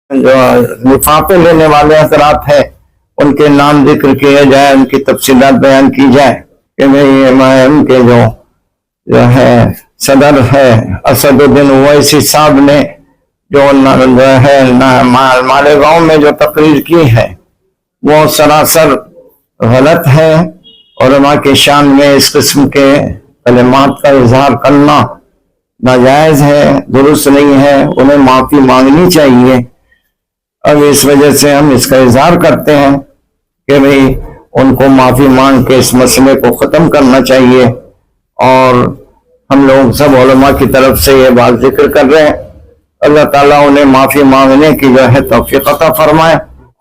جو لفافے لینے والے حضرات ہیں ان کے نام ذکر کیے جائے، ان کی تفصیلات بیان کی جائے کہ بھئی ایم کے جو ہے صدر ہے اسد الدین اویسی صاحب نے جو ہے مالیگاؤں میں جو تقریر کی ہے وہ سراسر غلط ہے۔ علماء کی شان میں اس قسم کے کلمات کا اظہار کرنا ناجائز ہے، درست نہیں ہے، انہیں معافی مانگنی چاہیے۔ اب اس وجہ سے ہم اس کا اظہار کرتے ہیں کہ بھئی ان کو معافی مانگ کے اس مسئلے کو ختم کرنا چاہیے، اور ہم لوگ سب علماء کی طرف سے یہ بات ذکر کر رہے ہیں۔ اللہ تعالیٰ انہیں معافی مانگنے کی جو ہے توفیق عطا فرمائے،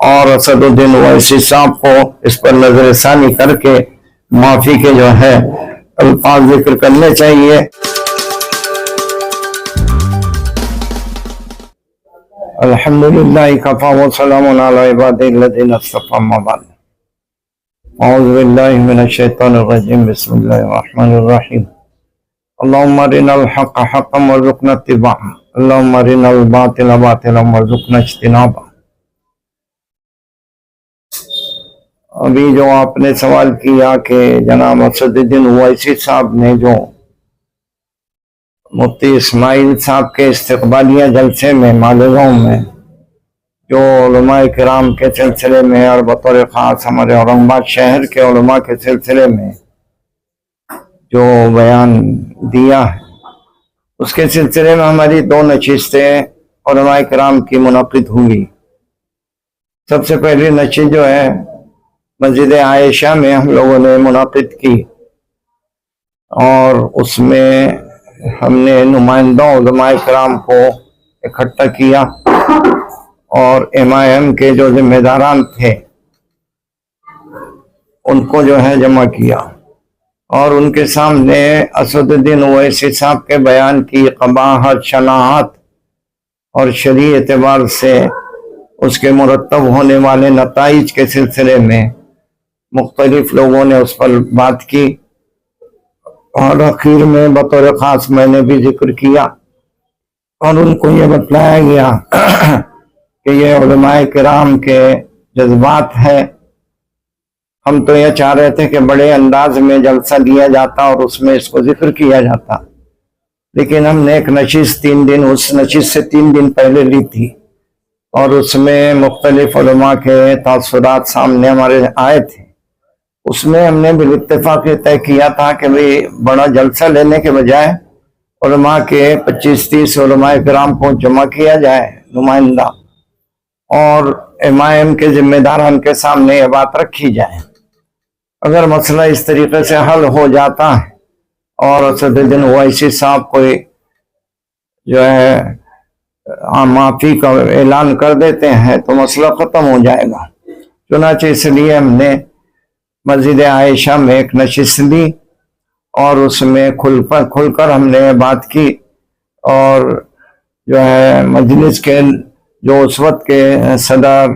اور اسد الدین اویسی صاحب کو اس پر نظر ثانی کر کے معافی کے جو ہے الفاظ ذکر کرنے چاہیے۔ الحمدللہ کفا وسلام علی عبادہ الذین اصطفی، اما بعد۔ اعوذ باللہ من الشیطان الرجیم، بسم اللہ الرحمن الرحیم۔ اللہم ارنا الحق حقا وارزقنا اتباعہ، اللہم ارنا الباطل باطلا وارزقنا اجتنابہ۔ ابھی جو آپ نے سوال کیا کہ جناب اسد الدین اویسی صاحب نے جو مفتی اسماعیل صاحب کے استقبالیہ جلسے میں مالیگاؤں میں جو علماء کرام کے سلسلے میں اور بطور خاص ہمارے اورنگ آباد شہر کے علماء کے سلسلے میں جو بیان دیا ہے، اس کے سلسلے میں ہماری 2 نشستیں علماء کرام کی منعقد ہوئی۔ سب سے پہلی نشست جو ہے مسجد عائشہ میں ہم لوگوں نے منعقد کی، اور اس میں ہم نے نمائندوں علماء کرام کو اکٹھا کیا، اور ایم کے جو ذمہ داران تھے ان کو جو ہے جمع کیا، اور ان کے سامنے اسد الدین اویسی صاحب کے بیان کی قباحت، شناعت اور شرعی اعتبار سے اس کے مرتب ہونے والے نتائج کے سلسلے میں مختلف لوگوں نے اس پر بات کی، اور آخر میں بطور خاص میں نے بھی ذکر کیا، اور ان کو یہ بتلایا گیا کہ یہ علماء کرام کے جذبات ہیں۔ ہم تو یہ چاہ رہے تھے کہ بڑے انداز میں جلسہ لیا جاتا اور اس میں اس کو ذکر کیا جاتا، لیکن ہم نے ایک نشست 3 دن اس نشست سے 3 دن پہلے لی تھی، اور اس میں مختلف علماء کے تاثرات سامنے ہمارے آئے تھے۔ اس میں ہم نے بالاتفاق یہ طے کیا تھا کہ بھئی بڑا جلسہ لینے کے بجائے علماء کے 25-30 علماء کرام کو جمع کیا جائے نمائندہ، اور ایم کے ذمہ داران کے سامنے یہ بات رکھی جائے۔ اگر مسئلہ اس طریقے سے حل ہو جاتا ہے اور اسد الدین اویسی صاحب کو جو ہے معافی کا اعلان کر دیتے ہیں تو مسئلہ ختم ہو جائے گا۔ چنانچہ اس لیے ہم نے مسجد عائشہ میں ایک نشست لی، اور اس میں کھل کر ہم نے بات کی، اور جو ہے مجلس کے جو اس وقت کے صدر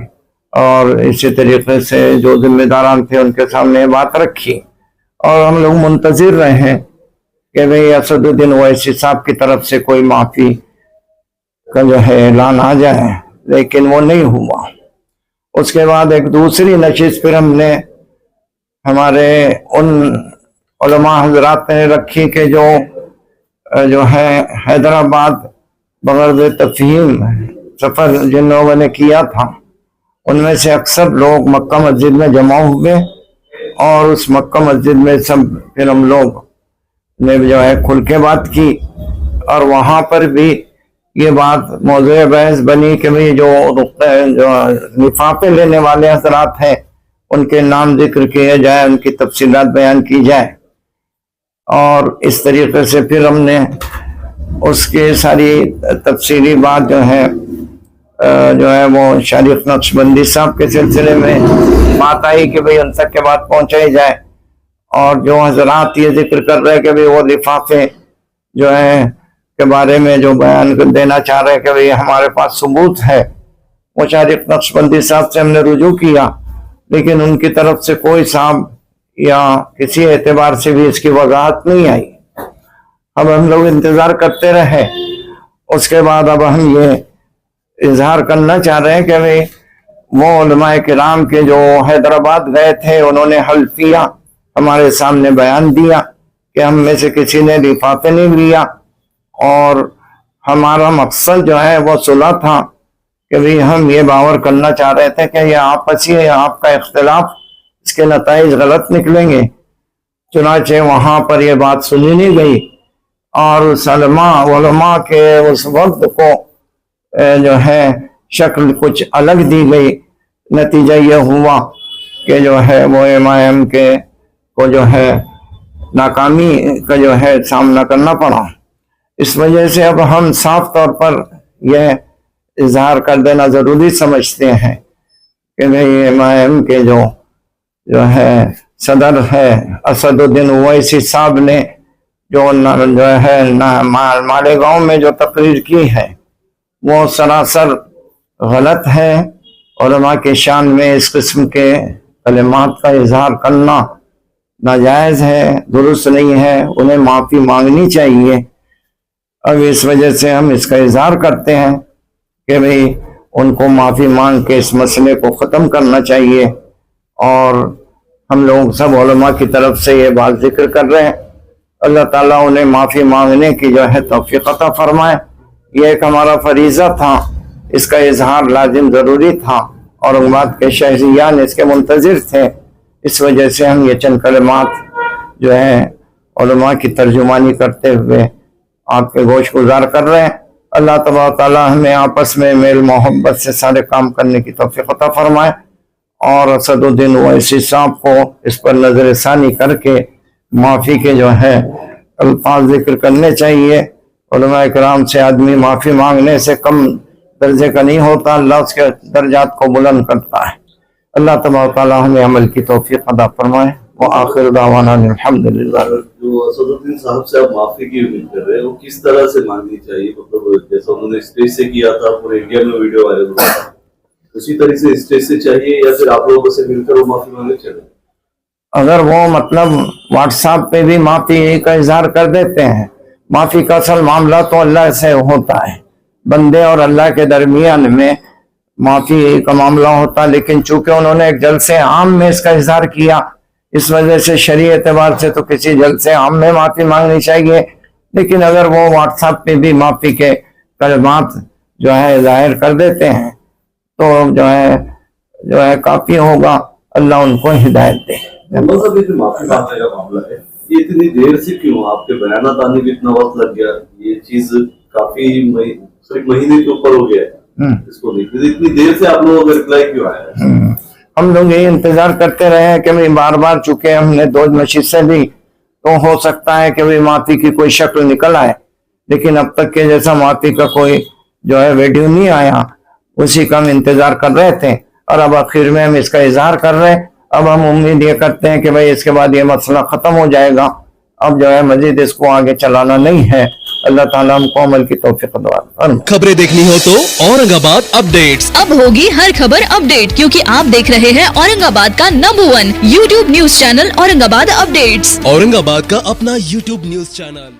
اور اسی طریقے سے جو ذمہ داران تھے ان کے سامنے بات رکھی، اور ہم لوگ منتظر رہے کہ بھئی اسد الدین اویسی صاحب کی طرف سے کوئی معافی کا جو ہے اعلان آ جائے، لیکن وہ نہیں ہوا۔ اس کے بعد ایک دوسری نشست پھر ہم نے ہمارے ان علماء حضرات نے رکھی کہ جو ہے حیدرآباد بغرض تفہیم سفر جن لوگوں نے کیا تھا، ان میں سے اکثر لوگ مکہ مسجد میں جمع ہوئے، اور اس مکہ مسجد میں سب پھر ہم لوگ نے جو ہے کھل کے بات کی، اور وہاں پر بھی یہ بات موضوع بحث بنی کہ بھئی جو لفافے لینے والے حضرات ہیں ان کے نام ذکر کیے جائے، ان کی تفصیلات بیان کی جائے، اور اس طریقے سے پھر ہم نے اس کے ساری تفصیلی بات جو ہے وہ شریف نقشبندی صاحب کے سلسلے میں بات آئی کہ بھئی ان تک کے بات پہنچائی جائے، اور جو حضرات یہ ذکر کر رہے کہ بھئی وہ لفافے جو ہے کے بارے میں جو بیان دینا چاہ رہے کہ بھئی ہمارے پاس ثبوت ہے، وہ شریف نقشبندی صاحب سے ہم نے رجوع کیا، لیکن ان کی طرف سے کوئی صاحب یا کسی اعتبار سے بھی اس کی وضاحت نہیں آئی۔ اب ہم لوگ انتظار کرتے رہے۔ اس کے بعد اب ہم یہ اظہار کرنا چاہ رہے ہیں کہ بھئی وہ علماء کرام کے جو حیدرآباد گئے تھے انہوں نے حلفیہ ہمارے سامنے بیان دیا کہ ہم میں سے کسی نے لفافے نہیں لیا، اور ہمارا مقصد جو ہے وہ صلح تھا کہ بھئی ہم یہ باور کرنا چاہ رہے تھے کہ یہ آپسی ہے، آپ کا اختلاف، اس کے نتائج غلط نکلیں گے۔ چنانچہ وہاں پر یہ بات سنی نہیں گئی، اور اس علماء کے اس وقت کو جو ہے شکل کچھ الگ دی گئی۔ نتیجہ یہ ہوا کہ جو ہے وہ MIM کے کو جو ہے ناکامی کا جو ہے سامنا کرنا پڑا۔ اس وجہ سے اب ہم صاف طور پر یہ اظہار کر دینا ضروری سمجھتے ہیں کہ بھئی MIM کے جو ہے صدر ہے اسد الدین اویسی صاحب نے جو ہے مالیگاؤں میں جو تقریر کی ہے وہ سراسر غلط ہے۔ علماء کے شان میں اس قسم کے کلمات کا اظہار کرنا ناجائز ہے، درست نہیں ہے، انہیں معافی مانگنی چاہیے۔ اب اس وجہ سے ہم اس کا اظہار کرتے ہیں کہ بھئی ان کو معافی مانگ کے اس مسئلے کو ختم کرنا چاہیے، اور ہم لوگ سب علماء کی طرف سے یہ بات ذکر کر رہے ہیں۔ اللہ تعالیٰ انہیں معافی مانگنے کی جو ہے توفیق عطا فرمائے۔ یہ ایک ہمارا فریضہ تھا، اس کا اظہار لازم ضروری تھا، اورنگ آباد کے شہریان اس کے منتظر تھے۔ اس وجہ سے ہم یہ چند کلمات جو ہے علماء کی ترجمانی کرتے ہوئے آپ کے گوش گزار کر رہے ہیں۔ اللہ تبارک و تعالیٰ ہمیں آپس میں میل محبت سے سارے کام کرنے کی توفیق عطا فرمائے، اور اسد الدین اویسی صاحب کو اس پر نظر ثانی کر کے معافی کے جو ہے الفاظ ذکر کرنے چاہیے۔ علماء کرام سے آدمی معافی مانگنے سے کم درجے کا نہیں ہوتا، اللہ اس کے درجات کو بلند کرتا ہے۔ اللہ تبارک و تعالیٰ ہمیں عمل کی توفیق عطا فرمائے۔ وآخر دعوانا الحمدللہ۔ جو اسد الدین صاحب سے آپ معافی کی امید کر رہے ہیں وہ کس طرح سے مانگنی چاہیے؟ مطلب جیسا انہوں نے اسٹیج سے کیا تھا، پورے انڈیا میں ویڈیو وائرل ہوا تھا، اسی طرح سے اسٹیج سے چاہیے یا پھر آپ لوگوں سے مل کر وہ معافی مانگنے چاہیے؟ اگر وہ مطلب واٹس ایپ پہ بھی معافی کا اظہار کر دیتے ہیں، معافی کا اصل معاملہ تو اللہ سے ہوتا ہے، بندے اور اللہ کے درمیان میں معافی کا معاملہ ہوتا، لیکن چونکہ انہوں نے ایک جلسے عام میں اس کا اظہار کیا، اس وجہ سے شرعی اعتبار سے تو کسی جلسے عام میں معافی مانگنی چاہیے۔ لیکن اگر وہ واٹس ایپ پہ بھی معافی کے کلمات جو ہے ظاہر کر دیتے ہیں تو جو ہے کافی ہوگا۔ اللہ ان کو ہدایت دے۔ مطلب یہ جو معافی مانگنے کا معاملہ ہے یہ اتنی دیر سے کیوں؟ آپ کے بیانات آنے میں اتنا وقت لگ گیا، یہ چیز کافی صرف مہینے کے اوپر ہو گیا ہے اس کو نہیں، اتنی دیر سے آپ لوگوں کا رپلائی کیوں آیا ہے؟ ہم لوگ یہی انتظار کرتے رہے ہیں کہ بار بار چونکہ ہم نے 2 نشستیں دی تو ہو سکتا ہے کہ معافی کی کوئی شکل نکل آئے، لیکن اب تک کے جیسا معافی کا کوئی جو ہے ویڈیو نہیں آیا، اسی کا ہم انتظار کر رہے تھے، اور اب آخر میں ہم اس کا اظہار کر رہے ہیں۔ اب ہم امید یہ کرتے ہیں کہ بھئی اس کے بعد یہ مسئلہ ختم ہو جائے گا، اب جو ہے مزید اس کو آگے چلانا نہیں ہے۔ اللہ تعالیٰ ہم کو عمل کی توفیق دے۔ خبریں دیکھنی ہو تو اورنگ آباد اپڈیٹس اب ہوگی ہر خبر اپڈیٹ، کیونکہ آپ دیکھ رہے ہیں اورنگ آباد کا number 1 YouTube news channel Aurang آباد اپڈیٹس۔ اورنگ آباد کا اپنا یوٹیوب نیوز چینل۔